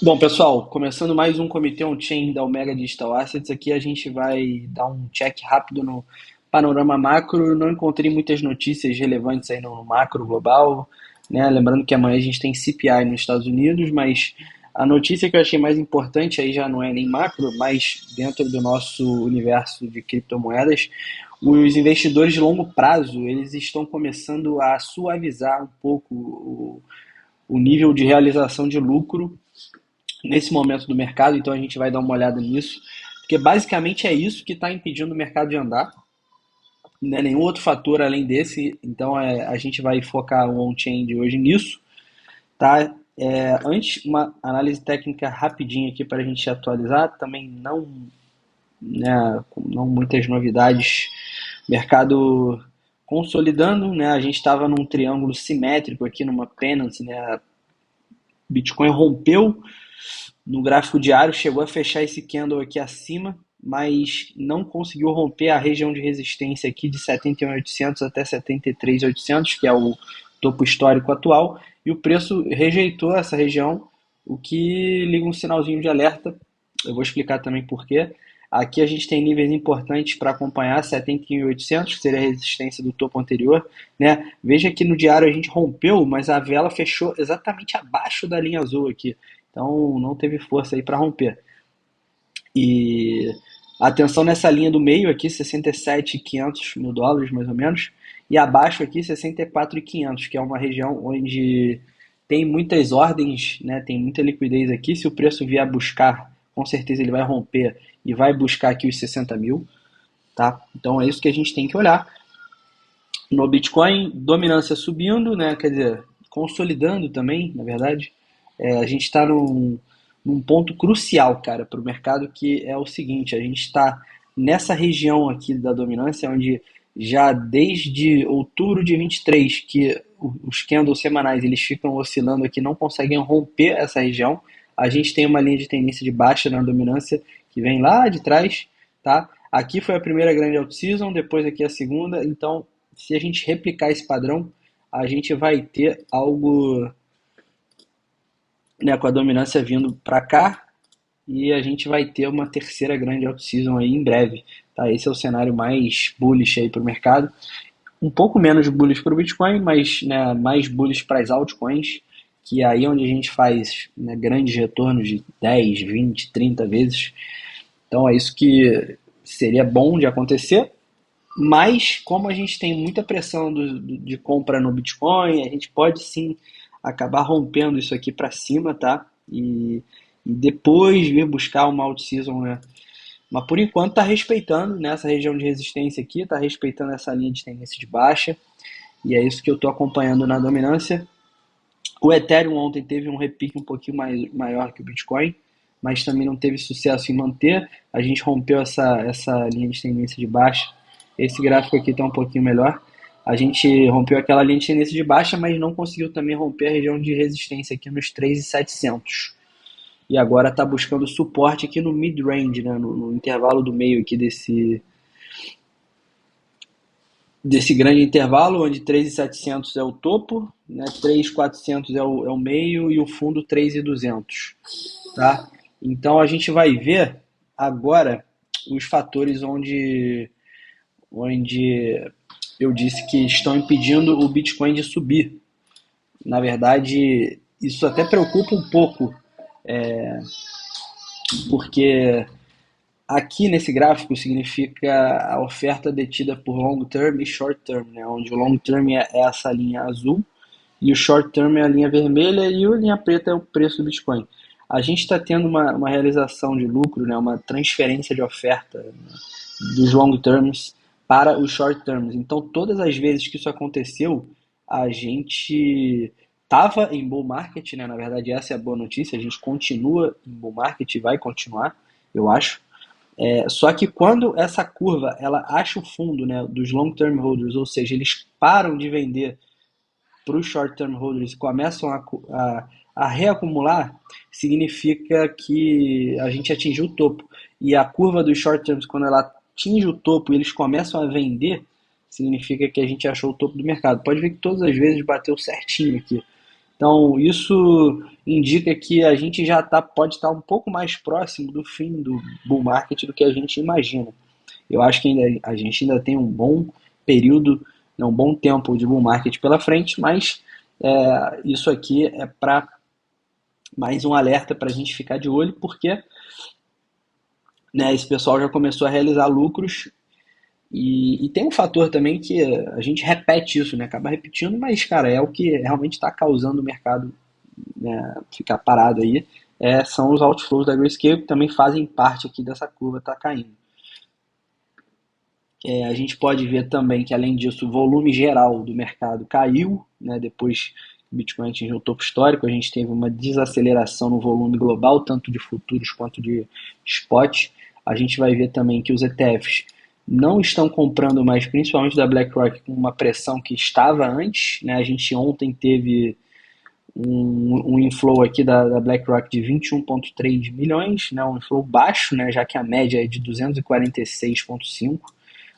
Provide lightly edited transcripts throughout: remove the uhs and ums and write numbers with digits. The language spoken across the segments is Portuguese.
Bom, pessoal, começando mais um Comitê On-Chain da Omega Digital Assets, aqui a gente vai dar um check rápido no panorama macro. Não encontrei muitas notícias relevantes aí no macro global, né? Lembrando que amanhã a gente tem CPI nos Estados Unidos, mas a notícia que eu achei mais importante aí já não é nem macro, mas dentro do nosso universo de criptomoedas, os investidores de longo prazo, eles estão começando a suavizar um pouco o nível de realização de lucro nesse momento do mercado, então a gente vai dar uma olhada nisso, porque basicamente é isso que está impedindo o mercado de andar, não é nenhum outro fator além desse, então a gente vai focar o on-chain de hoje nisso, tá? Antes, uma análise técnica rapidinha aqui para a gente atualizar, também não, né, não muitas novidades, mercado consolidando, né? A gente estava num triângulo simétrico aqui, numa pennant, né? Bitcoin rompeu no gráfico diário, chegou a fechar esse candle aqui acima, mas não conseguiu romper a região de resistência aqui de 71.800 até 73.800, que é o topo histórico atual, e o preço rejeitou essa região, o que liga um sinalzinho de alerta. Eu vou explicar também por quê. Aqui a gente tem níveis importantes para acompanhar, 71.800, que seria a resistência do topo anterior, né? Veja que no diário a gente rompeu, mas a vela fechou exatamente abaixo da linha azul aqui. Então não teve força aí para romper. E atenção nessa linha do meio aqui, 67.500 mil dólares mais ou menos, e abaixo aqui 64.500, que é uma região onde tem muitas ordens, né, tem muita liquidez aqui. Se o preço vier buscar, com certeza ele vai romper e vai buscar aqui os 60 mil, tá? Então é isso que a gente tem que olhar. No Bitcoin, dominância subindo, né, quer dizer, consolidando também, na verdade. A gente está num ponto crucial, cara, para o mercado, que é o seguinte: a gente está nessa região aqui da dominância, onde já desde outubro de 23, que os candles semanais eles ficam oscilando aqui, não conseguem romper essa região. A gente tem uma linha de tendência de baixa na dominância que vem lá de trás, tá? Aqui foi a primeira grande out-season, depois aqui a segunda. Então, se a gente replicar esse padrão, a gente vai ter algo, né, com a dominância vindo para cá, e a gente vai ter uma terceira grande out-season aí em breve, tá? Esse é o cenário mais bullish aí para o mercado, um pouco menos bullish para o Bitcoin, mas, né, mais bullish para as altcoins, que é aí onde a gente faz, né, grandes retornos de 10, 20, 30 vezes. Então é isso que seria bom de acontecer, mas como a gente tem muita pressão de compra no Bitcoin, a gente pode sim acabar rompendo isso aqui para cima, tá? E depois vir buscar uma out-season, né? Mas por enquanto está respeitando nessa região de resistência aqui, está respeitando essa linha de tendência de baixa, e é isso que eu estou acompanhando na dominância. O Ethereum ontem teve um repique um pouquinho maior que o Bitcoin, mas também não teve sucesso em manter. A gente rompeu essa linha de tendência de baixa. Esse gráfico aqui está um pouquinho melhor. A gente rompeu aquela linha de tendência de baixa, mas não conseguiu também romper a região de resistência aqui nos 3.700. E agora está buscando suporte aqui no mid-range, né, no intervalo do meio aqui desse grande intervalo, onde 3.700 é o topo, né, 3.400 é o meio e o fundo 3.200, tá? Então a gente vai ver agora os fatores onde eu disse que estão impedindo o Bitcoin de subir. Na verdade, isso até preocupa um pouco, porque aqui nesse gráfico significa a oferta detida por long term e short term, né? Onde o long term é essa linha azul e o short term é a linha vermelha e a linha preta é o preço do Bitcoin. A gente está tendo uma realização de lucro, né? Uma transferência de oferta, né, dos long terms para os short terms. Então, todas as vezes que isso aconteceu, a gente estava em bull market, né? Na verdade, essa é a boa notícia. A gente continua em bull market e vai continuar, eu acho. Só que quando essa curva ela acha o fundo, né, dos long term holders, ou seja, eles param de vender para os short term holders e começam a reacumular, significa que a gente atingiu o topo. E a curva dos short terms, quando ela atinge o topo e eles começam a vender, significa que a gente achou o topo do mercado. Pode ver que todas as vezes bateu certinho aqui. Então, isso indica que a gente já pode estar um pouco mais próximo do fim do bull market do que a gente imagina. Eu acho que a gente ainda tem um bom período, né, um bom tempo de bull market pela frente, mas isso aqui é para mais um alerta para a gente ficar de olho, porque, né, esse pessoal já começou a realizar lucros e tem um fator também que a gente repete isso, né? Acaba repetindo, mas, cara, é o que realmente está causando o mercado, né, ficar parado aí. São os outflows da Grayscale que também fazem parte aqui dessa curva tá caindo. A gente pode ver também que, além disso, o volume geral do mercado caiu, né, depois que o Bitcoin atingiu o topo histórico. A gente teve uma desaceleração no volume global, tanto de futuros quanto de spot. A gente vai ver também que os ETFs não estão comprando mais, principalmente da BlackRock, com uma pressão que estava antes, né? A gente ontem teve um inflow aqui da BlackRock de 21,3 milhões, né? Um inflow baixo, né? Já que a média é de 246,5.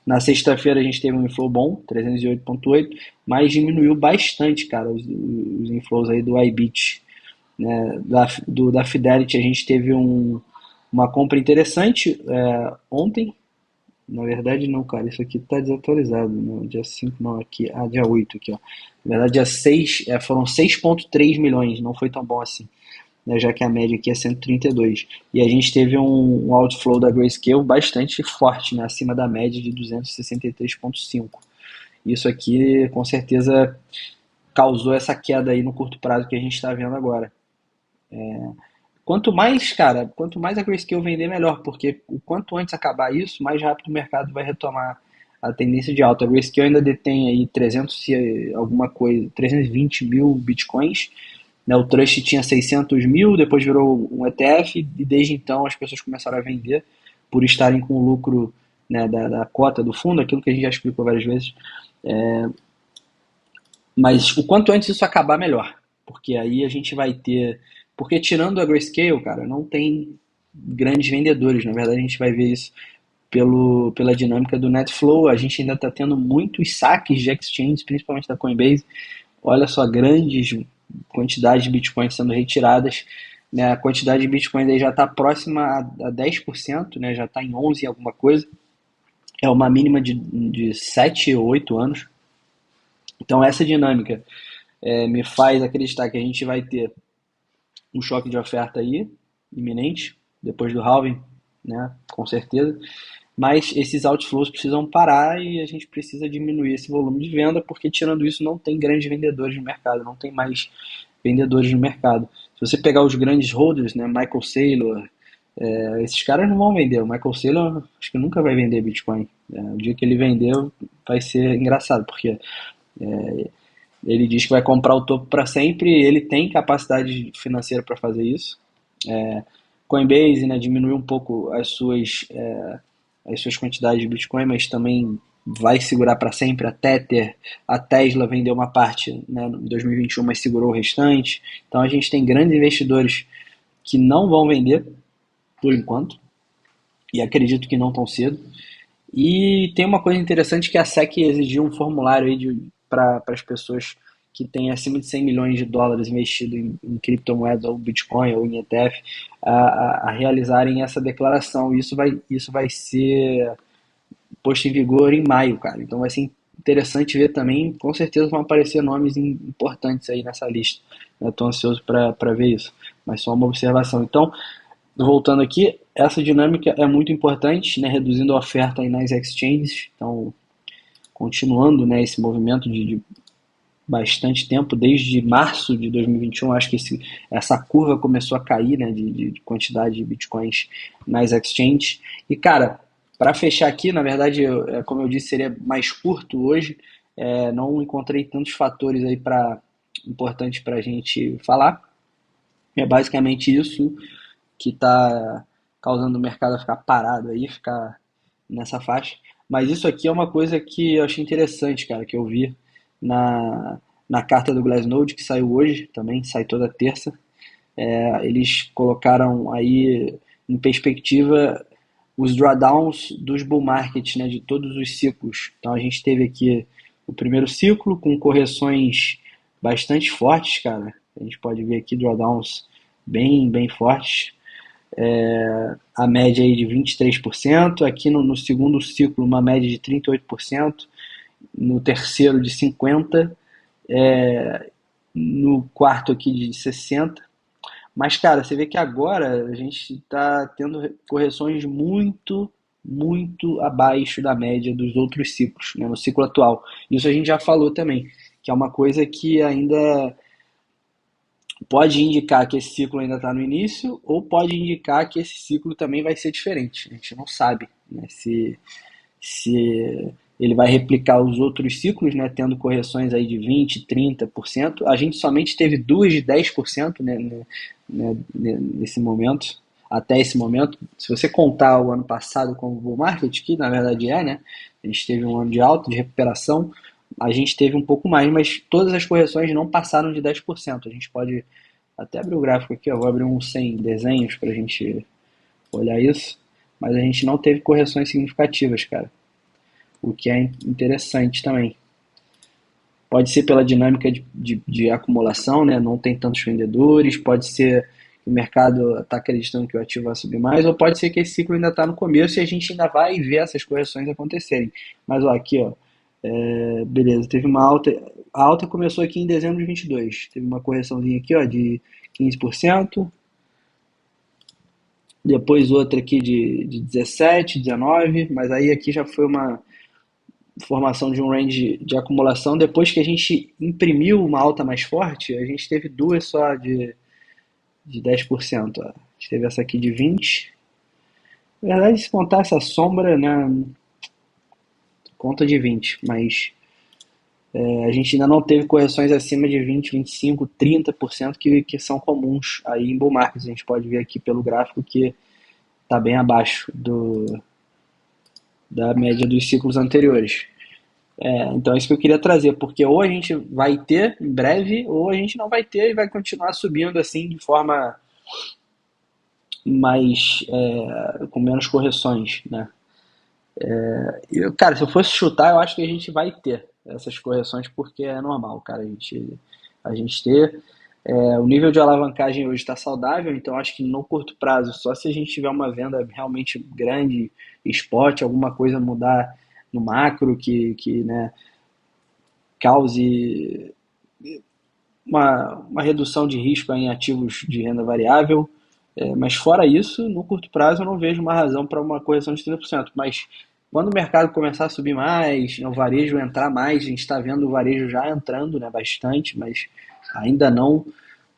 Na sexta-feira a gente teve um inflow bom, 308,8, mas diminuiu bastante, cara, os inflows aí do iBit, né? Da Fidelity a gente teve uma compra interessante ontem. Na verdade não, cara, isso aqui tá desatualizado, não, dia 5 não, aqui, dia 8 aqui, ó. Na verdade dia 6 foram 6,3 milhões, não foi tão bom assim, né, já que a média aqui é 132. E a gente teve um outflow da Grayscale bastante forte, né, acima da média de 263,5. Isso aqui, com certeza, causou essa queda aí no curto prazo que a gente está vendo agora. Quanto mais, cara, quanto mais a Grayscale vender, melhor, porque o quanto antes acabar isso, mais rápido o mercado vai retomar a tendência de alta. A Grayscale ainda detém aí 300 alguma coisa, 320 mil bitcoins, né? O Trust tinha 600 mil, depois virou um ETF e desde então as pessoas começaram a vender por estarem com o lucro, né, da cota do fundo, aquilo que a gente já explicou várias vezes. Mas o quanto antes isso acabar, melhor. Porque aí a gente vai ter. Porque tirando a Grayscale, cara, não tem grandes vendedores. Na verdade, a gente vai ver isso pela dinâmica do Netflow. A gente ainda está tendo muitos saques de exchanges, principalmente da Coinbase. Olha só, grandes quantidades de bitcoins sendo retiradas. Né? A quantidade de bitcoins aí já está próxima a 10%, né? Já está em 11 alguma coisa. É uma mínima de 7 ou 8 anos. Então, essa dinâmica me faz acreditar que a gente vai ter um choque de oferta aí, iminente, depois do halving, né, com certeza. Mas esses outflows precisam parar e a gente precisa diminuir esse volume de venda, porque tirando isso não tem grandes vendedores no mercado, não tem mais vendedores no mercado. Se você pegar os grandes holders, né, Michael Saylor, esses caras não vão vender. O Michael Saylor acho que nunca vai vender Bitcoin. O dia que ele vender vai ser engraçado, porque ele diz que vai comprar o topo para sempre, ele tem capacidade financeira para fazer isso. Coinbase, né, diminuiu um pouco as suas quantidades de Bitcoin, mas também vai segurar para sempre. A Tether, a Tesla vendeu uma parte, né, em 2021, mas segurou o restante. Então a gente tem grandes investidores que não vão vender por enquanto, e acredito que não tão cedo. E tem uma coisa interessante que a SEC exigiu um formulário aí para as pessoas que têm acima de 100 milhões de dólares investido em criptomoedas ou Bitcoin ou em ETF a realizarem essa declaração. Isso vai ser posto em vigor em maio, cara. Então vai ser interessante ver também. Com certeza vão aparecer nomes importantes aí nessa lista. Eu estou ansioso para ver isso. Mas só uma observação. Então, voltando aqui, essa dinâmica é muito importante, né, reduzindo a oferta aí nas exchanges. Então, continuando, né, esse movimento de bastante tempo, desde março de 2021, acho que essa curva começou a cair, né, de quantidade de bitcoins nas exchanges. E, cara, para fechar aqui, na verdade, como eu disse, seria mais curto hoje. Não encontrei tantos fatores aí importantes para a gente falar. É basicamente isso que está causando o mercado a ficar parado aí, ficar nessa faixa. Mas isso aqui é uma coisa que eu achei interessante, cara, que eu vi na carta do Glassnode, que saiu hoje também, sai toda terça. Eles colocaram aí em perspectiva os drawdowns dos bull markets, né, de todos os ciclos. Então a gente teve aqui o primeiro ciclo com correções bastante fortes, cara. A gente pode ver aqui drawdowns bem, bem fortes. A média aí de 23%, aqui no segundo ciclo uma média de 38%, no terceiro de 50%, no quarto aqui de 60%. Mas, cara, você vê que agora a gente está tendo correções muito, muito abaixo da média dos outros ciclos, né, no ciclo atual. Isso a gente já falou também, que é uma coisa que ainda pode indicar que esse ciclo ainda está no início, ou pode indicar que esse ciclo também vai ser diferente. A gente não sabe, né, se ele vai replicar os outros ciclos, né, tendo correções aí de 20%, 30%. A gente somente teve duas de 10%, nesse momento, até esse momento. Se você contar o ano passado como bull market, que na verdade né, a gente teve um ano de alta, de recuperação, a gente teve um pouco mais, mas todas as correções não passaram de 10%. A gente pode até abrir o gráfico aqui, ó, vou abrir um sem desenhos para a gente olhar isso, mas a gente não teve correções significativas, cara, o que é interessante também. Pode ser pela dinâmica de acumulação, né? Não tem tantos vendedores, pode ser que o mercado está acreditando que o ativo vai subir mais, ou pode ser que esse ciclo ainda está no começo e a gente ainda vai ver essas correções acontecerem. Mas ó, aqui, ó, beleza, teve uma alta. A alta começou aqui em dezembro de 22. Teve uma correçãozinha aqui, ó, de 15%. Depois outra aqui de 17, 19, mas aí aqui já foi uma formação de um range de acumulação. Depois que a gente imprimiu uma alta mais forte, a gente teve duas só de 10%. Ó. A gente teve essa aqui de 20%. Na verdade, se contar essa sombra, né, conta de 20%, mas a gente ainda não teve correções acima de 20, 25, 30% que são comuns aí em bull markets. A gente pode ver aqui pelo gráfico que está bem abaixo da média dos ciclos anteriores. Então é isso que eu queria trazer, porque ou a gente vai ter em breve, ou a gente não vai ter e vai continuar subindo assim de forma mais com menos correções, né? Cara, se eu fosse chutar, eu acho que a gente vai ter essas correções porque é normal, cara, a gente ter. O nível de alavancagem hoje está saudável, então acho que no curto prazo, só se a gente tiver uma venda realmente grande, spot, alguma coisa mudar no macro que né, cause uma redução de risco em ativos de renda variável. Mas fora isso, no curto prazo eu não vejo uma razão para uma correção de 30%. Mas quando o mercado começar a subir mais, o varejo entrar mais, a gente está vendo o varejo já entrando, né, bastante, mas ainda não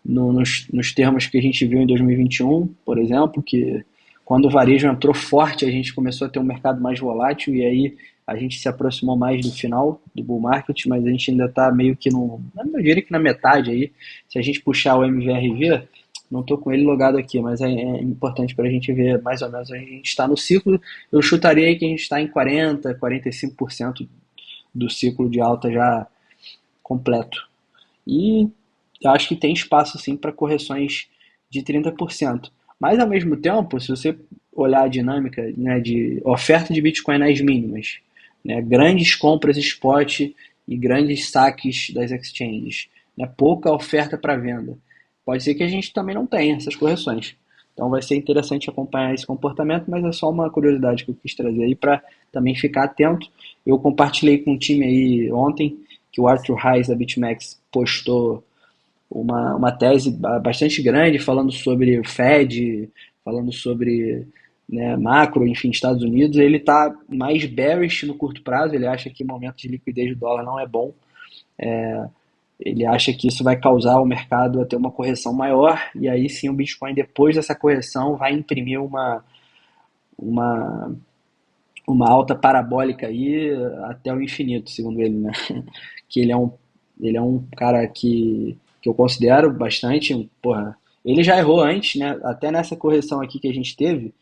nos termos que a gente viu em 2021, por exemplo, que quando o varejo entrou forte, a gente começou a ter um mercado mais volátil e aí a gente se aproximou mais do final do bull market, mas a gente ainda está meio que eu diria que na metade aí. Se a gente puxar o MVRV, não estou com ele logado aqui, mas é importante para a gente ver mais ou menos onde a gente está no ciclo. Eu chutaria aí que a gente está em 40, 45% do ciclo de alta já completo. E eu acho que tem espaço sim para correções de 30%. Mas ao mesmo tempo, se você olhar a dinâmica, né, de oferta de Bitcoin nas mínimas, né, grandes compras spot e grandes saques das exchanges, né, pouca oferta para venda, pode ser que a gente também não tenha essas correções. Então vai ser interessante acompanhar esse comportamento, mas é só uma curiosidade que eu quis trazer aí para também ficar atento. Eu compartilhei com o time aí ontem que o Arthur Hayes da BitMEX postou uma tese bastante grande falando sobre o Fed, falando sobre, né, macro, enfim, Estados Unidos. Ele está mais bearish no curto prazo, ele acha que o momento de liquidez do dólar não é bom. Ele acha que isso vai causar o mercado a ter uma correção maior, e aí sim o Bitcoin, depois dessa correção, vai imprimir uma, uma alta parabólica aí até o infinito, segundo ele, né? Que ele é um cara que eu considero bastante, porra, ele já errou antes, né? Até nessa correção aqui que a gente teve,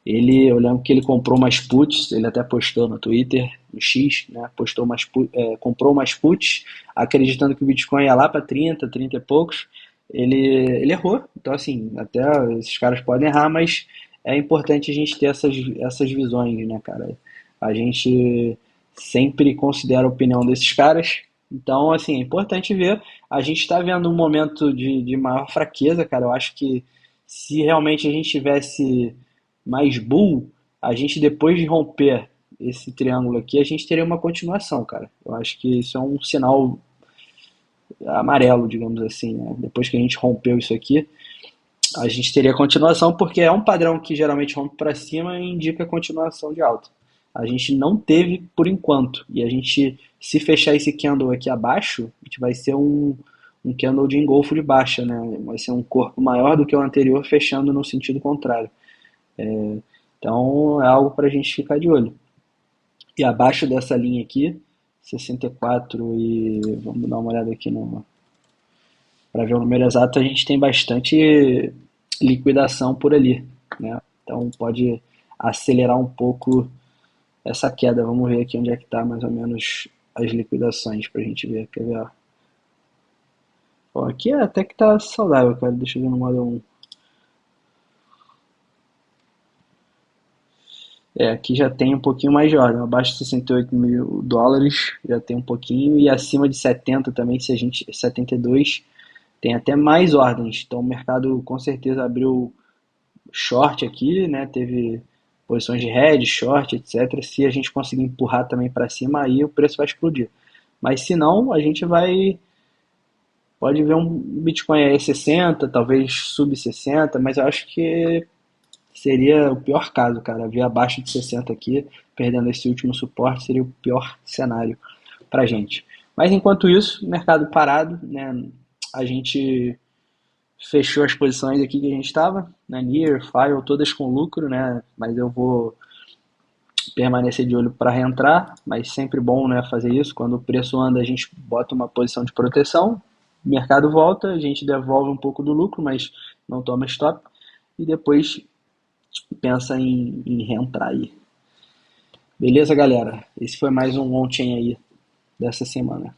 eu lembro que ele comprou umas puts, ele até postou no Twitter, no X, né? Comprou umas puts, acreditando que o Bitcoin ia lá para 30, 30 e poucos. Ele errou. Então, assim, até esses caras podem errar, mas é importante a gente ter essas visões, né, cara? A gente sempre considera a opinião desses caras, Então, assim, é importante ver. A gente está vendo um momento de maior fraqueza, cara. Eu acho que se realmente a gente tivesse mais bull, a gente depois de romper esse triângulo aqui, a gente teria uma continuação, cara. Eu acho que isso é um sinal amarelo, digamos assim, né? Depois que a gente rompeu isso aqui, a gente teria continuação, porque é um padrão que geralmente rompe para cima e indica continuação de alta. A gente não teve por enquanto. E a gente, se fechar esse candle aqui abaixo, a gente vai ser um candle de engolfo de baixa, né? Vai ser um corpo maior do que o anterior, fechando no sentido contrário. Então é algo para a gente ficar de olho. E abaixo dessa linha aqui, 64 e vamos dar uma olhada aqui para ver o número exato, a gente tem bastante liquidação por ali, né? Então pode acelerar um pouco essa queda. Vamos ver aqui onde é que está mais ou menos as liquidações para a gente ver. Quer ver? Ó, aqui até que tá saudável, cara. Deixa eu ver no modo um. Aqui já tem um pouquinho mais de ordem. Abaixo de 68 mil dólares já tem um pouquinho. E acima de 70 também, se a gente. 72 tem até mais ordens. Então o mercado com certeza abriu short aqui, né? Teve posições de head, short, etc. Se a gente conseguir empurrar também para cima, aí o preço vai explodir. Mas se não, a gente vai. Pode ver um Bitcoin aí 60, talvez sub 60, mas eu acho que seria o pior caso, cara. Ver abaixo de 60 aqui, perdendo esse último suporte, seria o pior cenário pra gente. Mas enquanto isso, mercado parado, né? A gente fechou as posições aqui que a gente estava, né? Near, Fire, todas com lucro, né? Mas eu vou permanecer de olho para reentrar, mas sempre bom, né, fazer isso. Quando o preço anda, a gente bota uma posição de proteção, o mercado volta, a gente devolve um pouco do lucro, mas não toma stop, e depois pensa em reentrar aí. Beleza, galera? Esse foi mais um on-chain aí dessa semana.